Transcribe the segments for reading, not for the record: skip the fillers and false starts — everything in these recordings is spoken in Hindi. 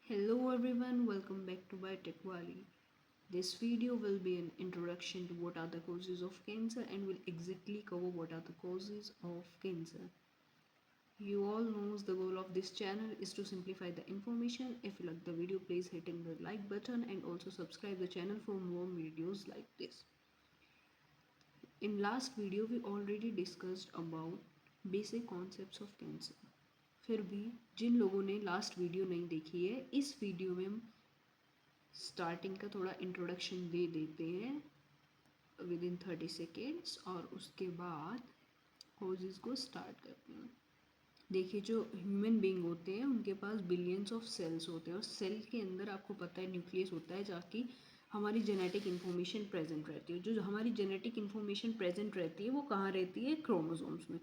Hello everyone, welcome back to Biotech Valley. This video will be an introduction to what are the causes of cancer and will exactly cover what are the causes of cancer. You all knows the goal of this channel is to simplify the information. If you like the video, please hitting the like button and also subscribe the channel for more videos like this. In last video, we already discussed about basic concepts of cancer. फिर भी जिन लोगों ने लास्ट वीडियो नहीं देखी है, इस वीडियो में हम स्टार्टिंग का थोड़ा इंट्रोडक्शन दे देते हैं विद इन 30 सेकेंड्स और उसके बाद कॉजेज़ को स्टार्ट करते हैं। देखिए, जो ह्यूमन बीइंग होते हैं उनके पास बिलियंस ऑफ सेल्स होते हैं और सेल के अंदर आपको पता है न्यूक्लियस होता है जहाँ हमारी जेनेटिक इन्फॉर्मेशन प्रेजेंट रहती है। जो हमारी जेनेटिक इन्फॉर्मेशन प्रेजेंट रहती है वो कहाँ रहती है? क्रोमोसोम्स में।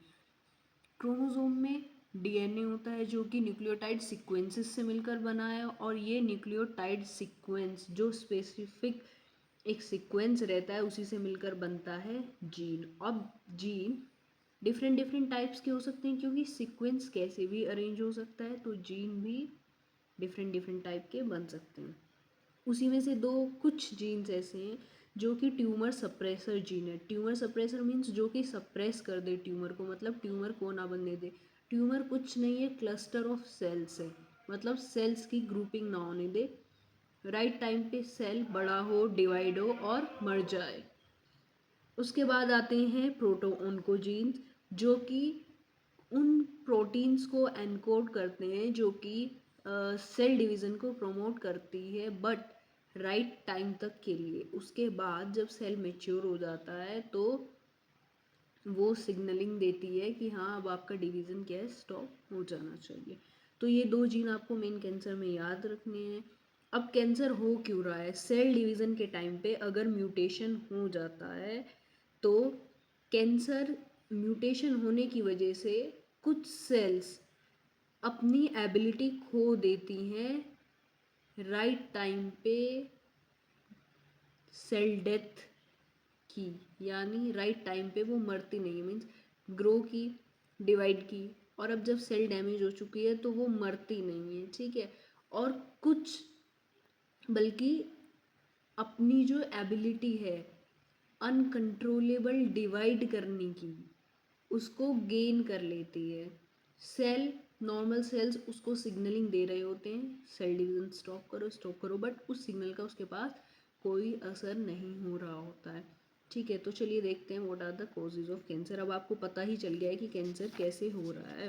क्रोमोसोम में डीएनए होता है जो कि न्यूक्लियोटाइड सीक्वेंसेस से मिलकर बना है और ये न्यूक्लियोटाइड सीक्वेंस जो स्पेसिफिक एक सीक्वेंस रहता है उसी से मिलकर बनता है जीन। अब जीन डिफरेंट डिफरेंट टाइप्स के हो सकते हैं क्योंकि सीक्वेंस कैसे भी अरेंज हो सकता है, तो जीन भी डिफरेंट डिफरेंट टाइप के बन सकते हैं। उसी में से दो कुछ जीन्स ऐसे हैं जो कि ट्यूमर सप्रेसर जीन है। ट्यूमर सप्रेसर मीन्स जो कि सप्रेस कर दे ट्यूमर को, मतलब ट्यूमर को ना बनने दे। ट्यूमर कुछ नहीं है, क्लस्टर ऑफ सेल्स है, मतलब सेल्स की ग्रुपिंग ना होने दे। राइट टाइम पे सेल बड़ा हो, डिवाइड हो और मर जाए। उसके बाद आते हैं प्रोटो ऑन्कोजीन्स जो कि उन प्रोटीन्स को एनकोड करते हैं जो कि सेल डिवीज़न को प्रमोट करती है बट राइट टाइम तक के लिए। उसके बाद जब सेल मेच्योर हो जाता है तो वो सिग्नलिंग देती है कि हाँ अब आपका डिवीज़न क्या है, स्टॉप हो जाना चाहिए। तो ये दो जीन आपको मेन कैंसर में याद रखने हैं। अब कैंसर हो क्यों रहा है? सेल डिवीज़न के टाइम पे अगर म्यूटेशन हो जाता है तो कैंसर म्यूटेशन होने की वजह से कुछ सेल्स अपनी एबिलिटी खो देती हैं राइट टाइम पे सेल डेथ की, यानी राइट टाइम पे वो मरती नहीं है, मीन्स ग्रो की, डिवाइड की, और अब जब सेल डैमेज हो चुकी है तो वो मरती नहीं है, ठीक है। और कुछ बल्कि अपनी जो एबिलिटी है अनकंट्रोलेबल डिवाइड करने की उसको गेन कर लेती है। सेल नॉर्मल सेल्स उसको सिग्नलिंग दे रहे होते हैं सेल डिवीजन स्टॉप करो, बट उस सिग्नल का उसके पास कोई असर नहीं हो रहा होता है, ठीक है। तो चलिए देखते हैं what are the causes of cancer. अब आपको पता ही चल गया है कि कैंसर कैसे हो रहा है,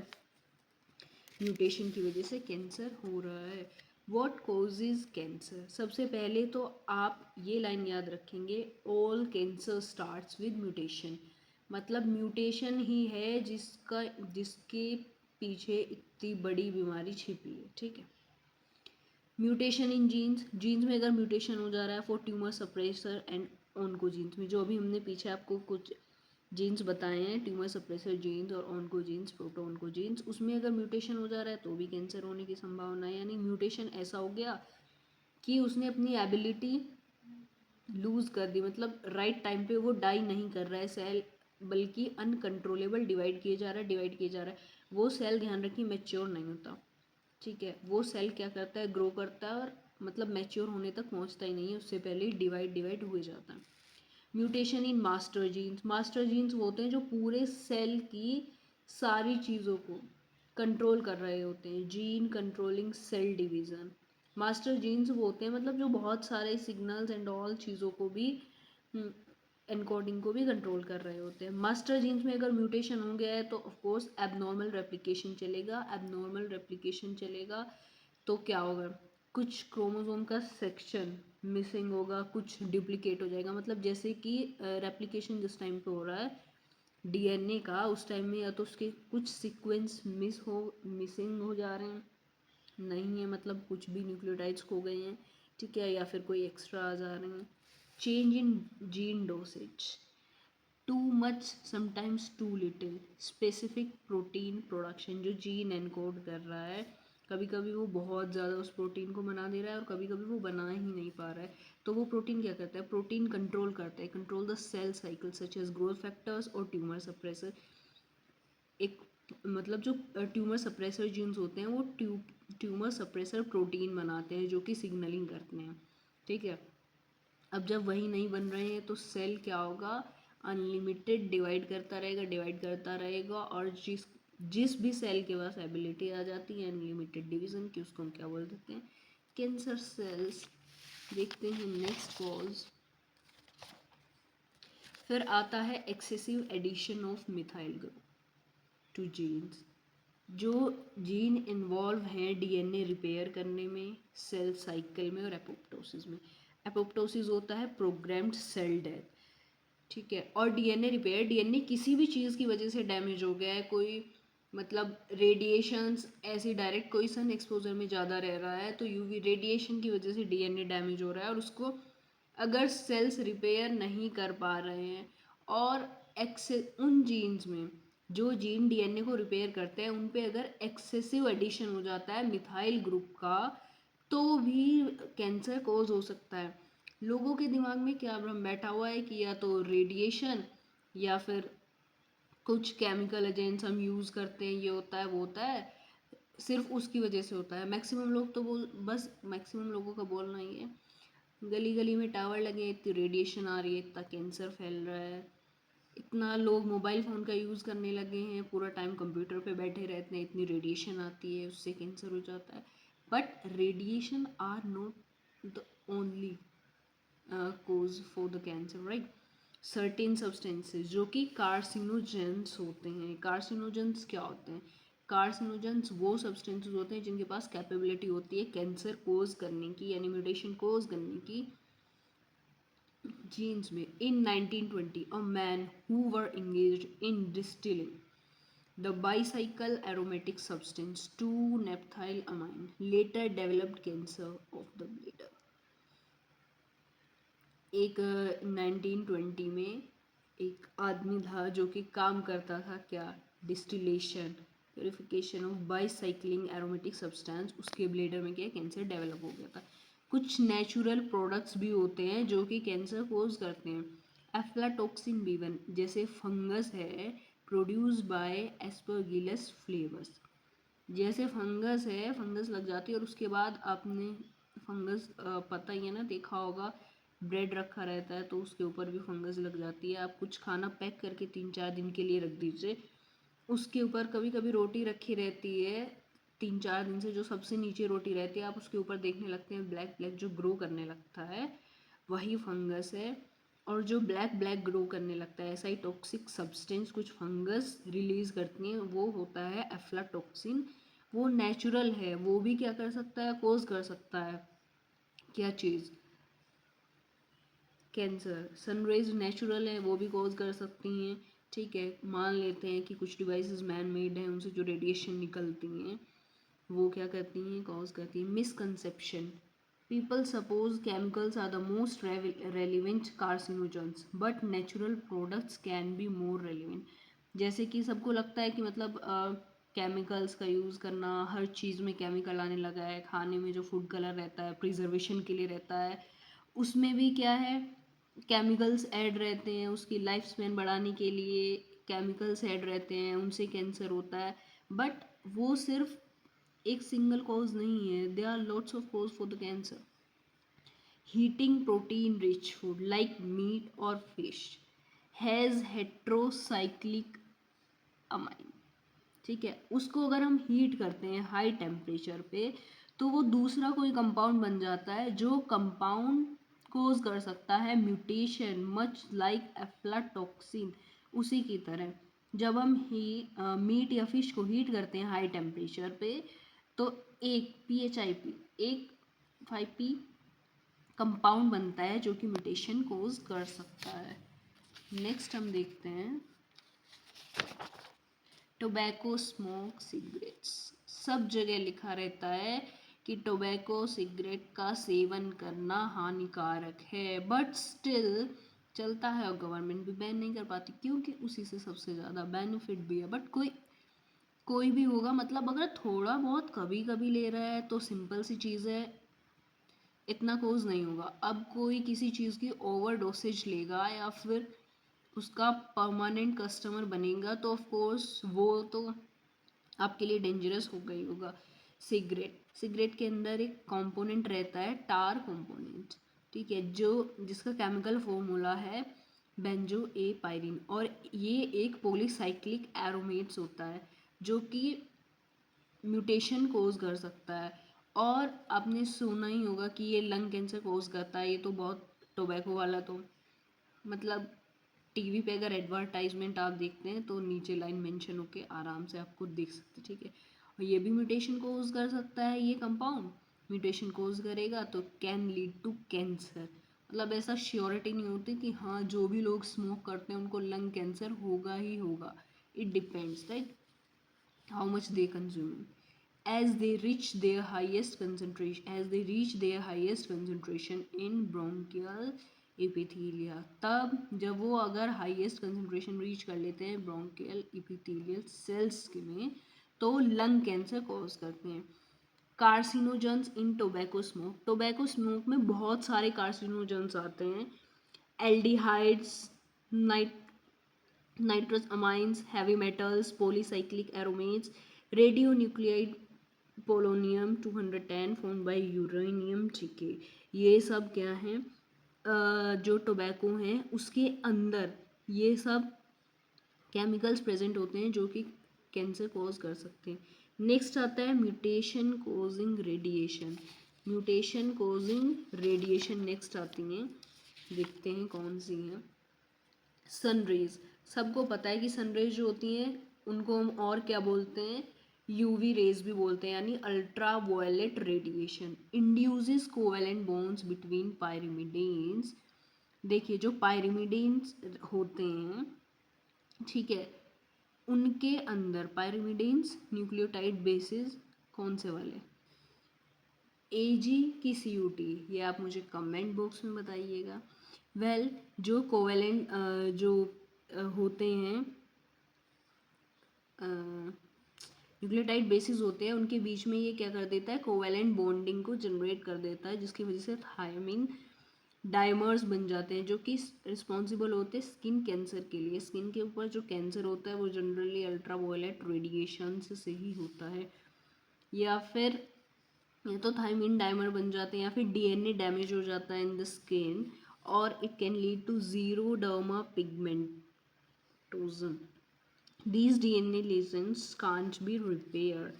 म्यूटेशन की वजह से कैंसर हो रहा है। What causes cancer? सबसे पहले तो आप ये लाइन याद रखेंगे, all cancer starts with mutation. मतलब म्यूटेशन ही है जिसके पीछे इतनी बड़ी बीमारी छिपी है, ठीक है। म्यूटेशन इन जीन्स, जीन्स में अगर म्यूटेशन हो जा रहा है for tumour suppressor and oncogenes में, जो अभी हमने पीछे आपको कुछ जीन्स बताए हैं, ट्यूमर सप्रेसर जीन्स और ऑन्कोजीन्स, प्रोटो ऑन्कोजीन्स, उसमें अगर म्यूटेशन हो जा रहा है तो भी कैंसर होने की संभावना है। यानी म्यूटेशन ऐसा हो गया कि उसने अपनी एबिलिटी लूज़ कर दी, मतलब राइट टाइम पे वो डाई नहीं कर रहा है सेल, बल्कि अनकंट्रोलेबल डिवाइड किए जा रहा है। वो सेल, ध्यान रखिए, मैच्योर नहीं होता, ठीक है। वो सेल क्या करता है, ग्रो करता है और मतलब मैच्योर होने तक पहुंचता ही नहीं है, उससे पहले ही डिवाइड हुए जाता है। Mutation in master genes, master genes वो होते हैं जो पूरे सेल की सारी चीज़ों को कंट्रोल कर रहे होते हैं, gene controlling cell division. Master genes वो होते हैं मतलब जो बहुत सारे सिग्नल्स एंड ऑल चीज़ों को भी एनकोडिंग को भी कंट्रोल कर रहे होते हैं। मास्टर जीन्स में अगर म्यूटेशन हो गया है तो ऑफकोर्स एबनॉर्मल रेप्लिकेशन चलेगा, एबनॉर्मल रेप्लिकेशन चलेगा तो क्या होगा, कुछ क्रोमोसोम का सेक्शन मिसिंग होगा, कुछ डुप्लीकेट हो जाएगा। मतलब जैसे कि रेप्लिकेशन जिस टाइम पे हो रहा है डीएनए का, उस टाइम में या तो उसके कुछ सीक्वेंस मिसिंग हो जा रहे हैं, नहीं है मतलब कुछ भी न्यूक्लियोटाइड्स खो गए हैं, ठीक है, या फिर कोई एक्स्ट्रा आ जा रहे हैं। Change in gene dosage, too much sometimes too little, specific protein production, जो जीन एनकोड कर रहा है कभी कभी वो बहुत ज़्यादा उस प्रोटीन को बना दे रहा है और कभी कभी वो बना ही नहीं पा रहा है। तो वो प्रोटीन क्या करता है, प्रोटीन कंट्रोल करता है, control the cell cycle such as growth factors और ट्यूमर सप्रेसर। एक मतलब जो ट्यूमर सप्रेसर जीन्स होते हैं वो ट्यूमर सप्रेसर प्रोटीन बनाते हैं जो कि सिग्नलिंग करते हैं, ठीक है। अब जब वही नहीं बन रहे हैं तो सेल क्या होगा, अनलिमिटेड डिवाइड करता रहेगा और जिस जिस भी सेल के पास एबिलिटी आ जाती है अनलिमिटेड डिवीजन की, उसको हम क्या बोल देते हैं, कैंसर सेल्स। देखते हैं नेक्स्ट कॉज। फिर आता है excessive addition of methyl group to genes. जो जीन इन्वॉल्व हैं डीएनए रिपेयर करने में, सेल साइकिल में और एपोप्टोसिस में। एपोप्टोसिस होता है प्रोग्राम्ड सेल डेथ, ठीक है। और डीएनए रिपेयर, डीएनए किसी भी चीज़ की वजह से डैमेज हो गया है, कोई मतलब रेडिएशंस ऐसे डायरेक्ट कोई सन एक्सपोजर में ज़्यादा रह रहा है तो यूवी रेडिएशन की वजह से डीएनए डैमेज हो रहा है और उसको अगर सेल्स रिपेयर नहीं कर पा रहे हैं और उन जीन्स में जो जीन डीएनए को रिपेयर करते हैं उन पे अगर एक्सेसिव एडिशन हो जाता है मिथाइल ग्रुप का तो भी कैंसर कोज हो सकता है। लोगों के दिमाग में क्या भ्रम बैठा हुआ है कि या तो रेडिएशन या फिर कुछ केमिकल एजेंट्स हम यूज़ करते हैं, ये होता है वो होता है, सिर्फ उसकी वजह से होता है। मैक्सिमम लोग तो बस मैक्सिमम लोगों का बोलना ही है गली गली में टावर लगे, इतनी रेडिएशन आ रही है, इतना कैंसर फैल रहा है, इतना लोग मोबाइल फ़ोन का यूज़ करने लगे हैं, पूरा टाइम कंप्यूटर पे बैठे रहते हैं, इतनी रेडिएशन आती है, उससे कैंसर हो जाता है। But radiation are not the only cause for the cancer, right. Certain substances जो कि कार्सिनोजेंस होते हैं। कार्सिनोजेंस क्या होते हैं, कार्सिनोजेंस वो सब्सटेंसेस होते हैं जिनके पास कैपेबिलिटी होती है कैंसर कोज करने की यानी म्यूटेशन कोज करने की genes में। In 1920 a man who were engaged in distilling the bicycle aromatic substance 2-naphthylamine later developed cancer of the bladder। एक 1920 में एक आदमी था जो कि काम करता था क्या, distillation purification of bicyclic aromatic substance, उसके ब्लेडर में क्या कैंसर डेवलप हो गया था। कुछ नेचुरल प्रोडक्ट्स भी होते हैं जो कि कैंसर कोज करते हैं। एफ्लाटॉक्सिन B1 जैसे फंगस है प्रोड्यूस बाय एस्परगिलस फ्लेवर्स, जैसे फंगस है, फंगस लग जाती है और उसके बाद आपने फंगस पता ही है ना, देखा होगा ब्रेड रखा रहता है तो उसके ऊपर भी फंगस लग जाती है। आप कुछ खाना पैक करके 3-4 दिन के लिए रख दीजिए, उसके ऊपर कभी कभी रोटी रखी रहती है 3-4 दिन से, जो सबसे नीचे रोटी रहती है आप उसके ऊपर देखने लगते हैं ब्लैक ब्लैक जो ग्रो करने लगता है वही फंगस है। और जो ब्लैक ब्लैक ग्रो करने लगता है ऐसा ही टॉक्सिक सब्सटेंस कुछ फंगस रिलीज करती हैं, वो होता है एफ्लाटॉक्सिन। वो नेचुरल है, वो भी क्या कर सकता है, कोज कर सकता है क्या चीज़, कैंसर। सनरेज नेचुरल है, वो भी कोज कर सकती हैं, ठीक है। मान लेते हैं कि कुछ डिवाइसेस मैन मेड हैं, उनसे जो रेडिएशन निकलती हैं वो क्या करती हैं, कॉज करती हैं। Misconception, people suppose chemicals are the most relevant carcinogens but natural products can be more relevant. जैसे कि सबको लगता है कि मतलब केमिकल्स का यूज़ करना, हर चीज़ में केमिकल आने लगा है, खाने में जो फूड कलर रहता है प्रिजर्वेशन के लिए रहता है उसमें भी क्या है, केमिकल्स ऐड रहते हैं, उसकी लाइफ स्पैन बढ़ाने के लिए केमिकल्स ऐड रहते हैं, उनसे कैंसर होता है। बट वो सिर्फ एक सिंगल कॉज नहीं है, they are lots of cause for the cancer. Heating protein rich food like meat और फिश हैज़ हेट्रोसाइक्लिक अमाइन, ठीक है। उसको अगर हम हीट करते हैं हाई टेम्परेचर पे तो वो दूसरा कोई कंपाउंड बन जाता है जो कंपाउंड कोज कर सकता है म्यूटेशन मच लाइक एफ्लाटॉक्सिन। उसी की तरह जब हम मीट या फिश को हीट करते हैं हाई टेम्परेचर पे तो एक PHIP एक 5P कंपाउंड बनता है जो कि म्यूटेशन कोज कर सकता है। नेक्स्ट हम देखते हैं टोबैको स्मोक सिगरेट्स। सब जगह लिखा रहता है कि टोबैको सिगरेट का सेवन करना हानिकारक है बट स्टिल चलता है और गवर्नमेंट भी बैन नहीं कर पाती क्योंकि उसी से सबसे ज़्यादा बेनिफिट भी है। बट कोई भी होगा, मतलब अगर थोड़ा बहुत कभी कभी ले रहा है तो सिंपल सी चीज़ है, इतना कोज नहीं होगा। अब कोई किसी चीज़ की ओवर डोसेज लेगा या फिर उसका परमानेंट कस्टमर बनेगा तो ऑफ कोर्स वो तो आपके लिए डेंजरस हो गई होगा। सिगरेट, सिगरेट के अंदर एक कंपोनेंट रहता है टार कंपोनेंट, ठीक है, जो जिसका केमिकल फॉर्मूला है बेंजो ए पायरिन, और ये एक पॉलीसाइक्लिक एरोमेट्स होता है जो कि म्यूटेशन कोज कर सकता है। और आपने सुना ही होगा कि ये लंग कैंसर कोज करता है, ये तो बहुत टोबैको वाला तो मतलब टीवी पे अगर एडवर्टाइजमेंट आप देखते हैं तो नीचे लाइन मेंशन होके आराम से आपको देख सकते हैं, ठीक है। और ये भी म्यूटेशन कोज कर सकता है, ये कंपाउंड म्यूटेशन कोज करेगा तो कैन लीड टू कैंसर। मतलब ऐसा श्योरिटी नहीं होती कि हाँ जो भी लोग स्मोक करते हैं उनको लंग कैंसर होगा ही होगा, it depends right how much they consume. As they reach their highest concentration in bronchial epithelia, तब जब वो अगर हाईएस्ट कंसंट्रेशन रीच कर लेते हैं ब्रोंकियल इपिथेलियल सेल्स के में तो लंग कैंसर कॉज करते हैं। Carcinogens in tobacco smoke, tobacco smoke में बहुत सारे कार्सिनोजेंस आते हैं, aldehydes, nitrous amines, heavy metals, polycyclic aromates, radionuclide polonium 210 formed by uranium, ठीक है। ये सब क्या है, जो टोबैको हैं उसके अंदर ये सब केमिकल्स प्रेजेंट होते हैं जो कि कैंसर कॉज कर सकते हैं। नेक्स्ट आता है mutation causing radiation, mutation causing radiation next आती हैं, देखते हैं कौन सी हैं। सनरेज, सबको पता है कि सनरेज जो होती हैं उनको हम और क्या बोलते हैं, यूवी रेज भी बोलते हैं, यानी ultraviolet radiation induces covalent bonds between pyrimidines. देखिए जो पायरिमिडीन्स होते हैं, ठीक है, उनके अंदर पायरिमिडीन्स न्यूक्लियोटाइड बेसिस कौन से वाले, एजी की सीयूटी, ये आप मुझे कमेंट बॉक्स में बताइएगा। वेल जो कोवेलेंट जो होते हैं न्यूक्लियोटाइड बेसिस होते हैं उनके बीच में ये क्या कर देता है, कोवेलेंट बॉन्डिंग को जनरेट कर देता है, जिसकी वजह से थायमिन डाइमर्स बन जाते हैं जो कि रिस्पॉन्सिबल होते हैं स्किन कैंसर के लिए। स्किन के ऊपर जो कैंसर होता है वो जनरली अल्ट्रा वायलेट रेडिएशन से ही होता है, या फिर ये तो थायमिन डाइमर बन जाते हैं, या फिर डीएनए डैमेज हो जाता है इन द स्किन, और it can lead to xeroderma pigmentosum. These DNA lesions can't be repaired.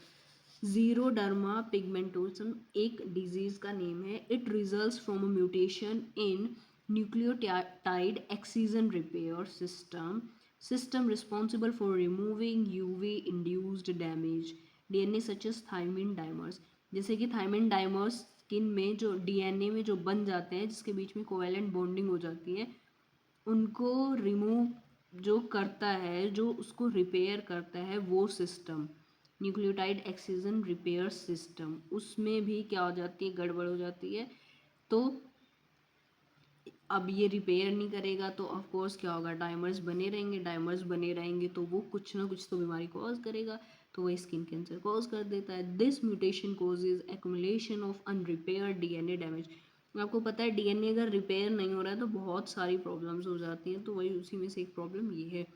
Xeroderma pigmentosum एक डिजीज का नेम है। It results from a mutation in nucleotide excision repair system responsible for removing UV induced damage DNA such as thymine dimers. जैसे कि थायमिन डाइमर्स स्किन में जो डीएनए में जो बन जाते हैं जिसके बीच में कोवेलेंट बॉन्डिंग हो जाती है, उनको रिमूव जो करता है, जो उसको रिपेयर करता है वो system nucleotide excision repair system, उसमें भी क्या हो जाती है, गड़बड़ हो जाती है। तो अब ये रिपेयर नहीं करेगा तो ऑफ कोर्स क्या होगा, डायमर्स बने रहेंगे, डायमर्स बने रहेंगे तो वो कुछ ना कुछ तो बीमारी कॉज करेगा, तो वही स्किन कैंसर कॉज कर देता है। This mutation causes accumulation of unrepaired DNA damage. आपको पता है डीएनए अगर रिपेयर नहीं हो रहा है तो बहुत सारी प्रॉब्लम्स हो जाती हैं, तो वही उसी में से एक प्रॉब्लम ये है।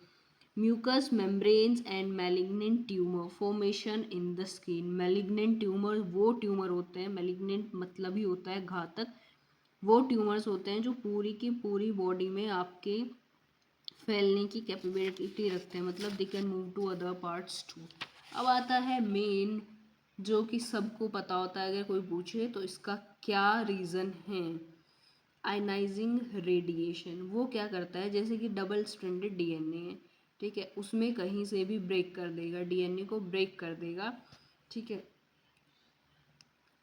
Mucus membranes and malignant tumour formation in the skin. Malignant tumour वो ट्यूमर होते हैं, मैलिग्नेंट मतलब ही होता है घातक, वो ट्यूमर्स होते हैं जो पूरी की पूरी बॉडी में आपके फैलने की कैपेबिलिटी रखते हैं, मतलब they can move to other parts too. अब आता है मेन, जो कि सबको पता होता है, अगर कोई पूछे तो इसका क्या रीज़न है, आयनाइजिंग रेडिएशन। वो क्या करता है, जैसे कि डबल स्ट्रैंडेड डीएनए है, ठीक है, उसमें कहीं से भी ब्रेक कर देगा, डीएनए को ब्रेक कर देगा, ठीक है,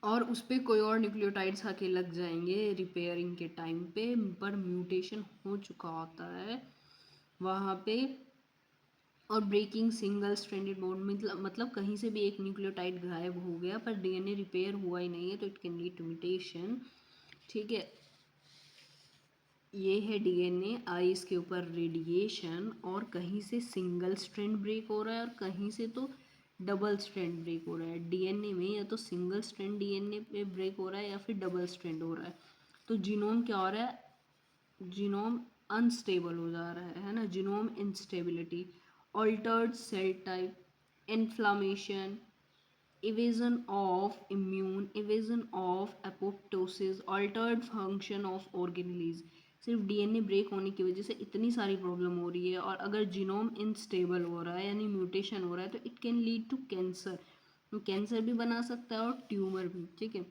और उस पर कोई और न्यूक्लियोटाइड्स आके लग जाएंगे रिपेयरिंग के टाइम पे, पर म्यूटेशन हो चुका होता है वहाँ पे, और ब्रेकिंग सिंगल स्ट्रैंडेड बॉन्ड मतलब कहीं से भी एक न्यूक्लियोटाइड गायब हो गया पर डीएनए रिपेयर हुआ ही नहीं है, तो it can lead to mutation, ठीक है। ये है डीएनए, आई इसके ऊपर रेडिएशन, और कहीं से सिंगल स्ट्रैंड ब्रेक हो रहा है और कहीं से तो डबल स्ट्रैंड ब्रेक हो रहा है। डीएनए में या तो सिंगल स्ट्रैंड डीएनए पे ब्रेक हो रहा है या फिर डबल स्ट्रैंड हो रहा है। तो जीनोम क्या हो रहा है, जीनोम अनस्टेबल हो जा रहा है ना, genome instability, altered cell type, inflammation, evasion of immune, evasion of apoptosis, altered function of organelles। सिर्फ डीएनए ब्रेक होने की वजह से इतनी सारी प्रॉब्लम हो रही है, और अगर जीनोम इनस्टेबल हो रहा है यानी म्यूटेशन हो रहा है तो it can lead to cancer. Cancer भी बना सकता है और ट्यूमर भी, ठीक है।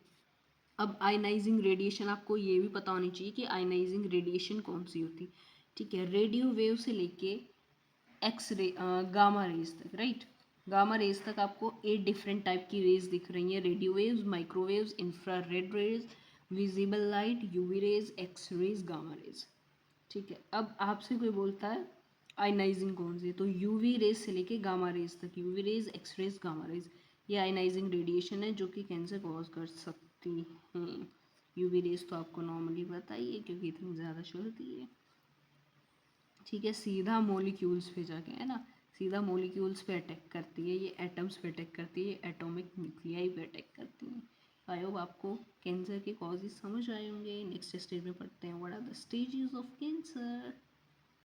अब आयनाइजिंग रेडिएशन, आपको ये भी पता होनी चाहिए कि आयनाइजिंग रेडिएशन कौन सी होती, ठीक है। रेडियो वेव से लेके एक्स रे, गामा रेज तक, राइट। गामा रेज तक आपको 8 डिफरेंट टाइप की रेज दिख रही हैं। Radio waves, microwaves, infrared rays, visible light, UV rays, X rays, gamma rays, ठीक है। अब आपसे कोई बोलता है आयनाइजिंग कौन सी है, तो यूवी रेज से लेके गामा रेज तक, UV rays, X rays, gamma rays, ये आयनाइजिंग रेडिएशन है जो कि कैंसर कॉज कर सकती हैं। यूवी रेज तो आपको नॉर्मली पता ही है क्योंकि इतनी ज़्यादा चलती है, ठीक है। सीधा मॉलिक्यूल्स पे जाके, है ना, सीधा मॉलिक्यूल्स पे अटैक करती है, ये एटम्स पे अटैक करती है, एटॉमिक न्यूक्लियाई पे अटैक करती हैं। आई होप आपको कैंसर के कॉजेज समझ आए होंगे। नेक्स्ट स्टेज में पढ़ते हैं what are the stages of cancer.